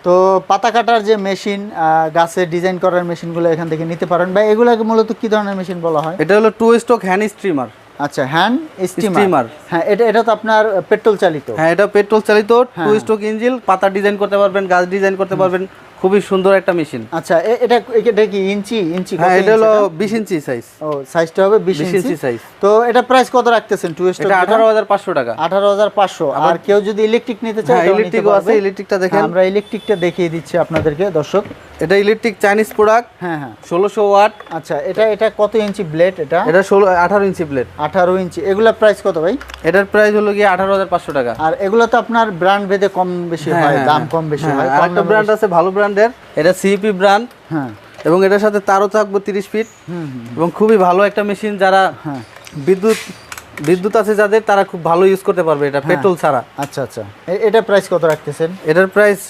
তো পাতা কাটার যে মেশিন, গাছের ডিজাইন করার মেশিনগুলো এখান থেকে নিতে পারেন। বা এগুলোকে মূলত কি ধরনের মেশিন বলা হয়? এটা হলো 2 স্ট্রোক হ্যান্ড স্ট্রিমার। আচ্ছা, হ্যান্ড স্টিমার। হ্যাঁ, এটা তো আপনার পেট্রোল চালিত। হ্যাঁ, এটা পেট্রোল চালিত 2 স্ট্রোক ইঞ্জিন, পাতা ডিজাইন করতে পারবেন, গাছ ডিজাইন করতে পারবেন, খুবই সুন্দর একটা মেশিন। আচ্ছা, এটা কি ইঞ্চি হ্যাঁ, এটা হলো 20 ইঞ্চি সাইজ। ও, সাইজটা হবে 20 ইঞ্চি সাইজ। তো এটা প্রাইস কত রাখতেছেন? 2 স্ট্রোক এটা 18,500 টাকা। 18,500। আর কেউ যদি ইলেকট্রিক নিতে চায় হ্যাঁ, ইলেকট্রিকও আছে। ইলেকট্রিকটা দেখেন, আমরা ইলেকট্রিকটা দেখিয়ে দিচ্ছি আপনাদেরকে দর্শক। এটা ইলেকট্রিক চাইনিজ প্রোডাক্ট। হ্যাঁ হ্যাঁ, 1600 ওয়াট। আচ্ছা, এটা কত ইঞ্চি ব্লেড? এটা 18 ইঞ্চি ব্লেড। 18 ইঞ্চি। এগুলা প্রাইস কত ভাই? এটার প্রাইস হলো গিয়ে 18,500 টাকা। আর এগুলো তো আপনার ব্র্যান্ড ভেদে কম বেশি হয়, দাম কম বেশি হয়। একটা ব্র্যান্ড আছে ভালো ব্র্যান্ডের, এটা সিপি ব্র্যান্ড। হ্যাঁ, এবং এটার সাথে তারও থাকবে 30 ফিট। এবং খুবই ভালো একটা মেশিন, যারা বিদ্যুৎ আছে যাদের, তারা খুব ভালো ইউজ করতে পারবে এটা পেট্রোল ছাড়া। আচ্ছা আচ্ছা, এটা প্রাইস কত রাখতেছেন? এটার প্রাইস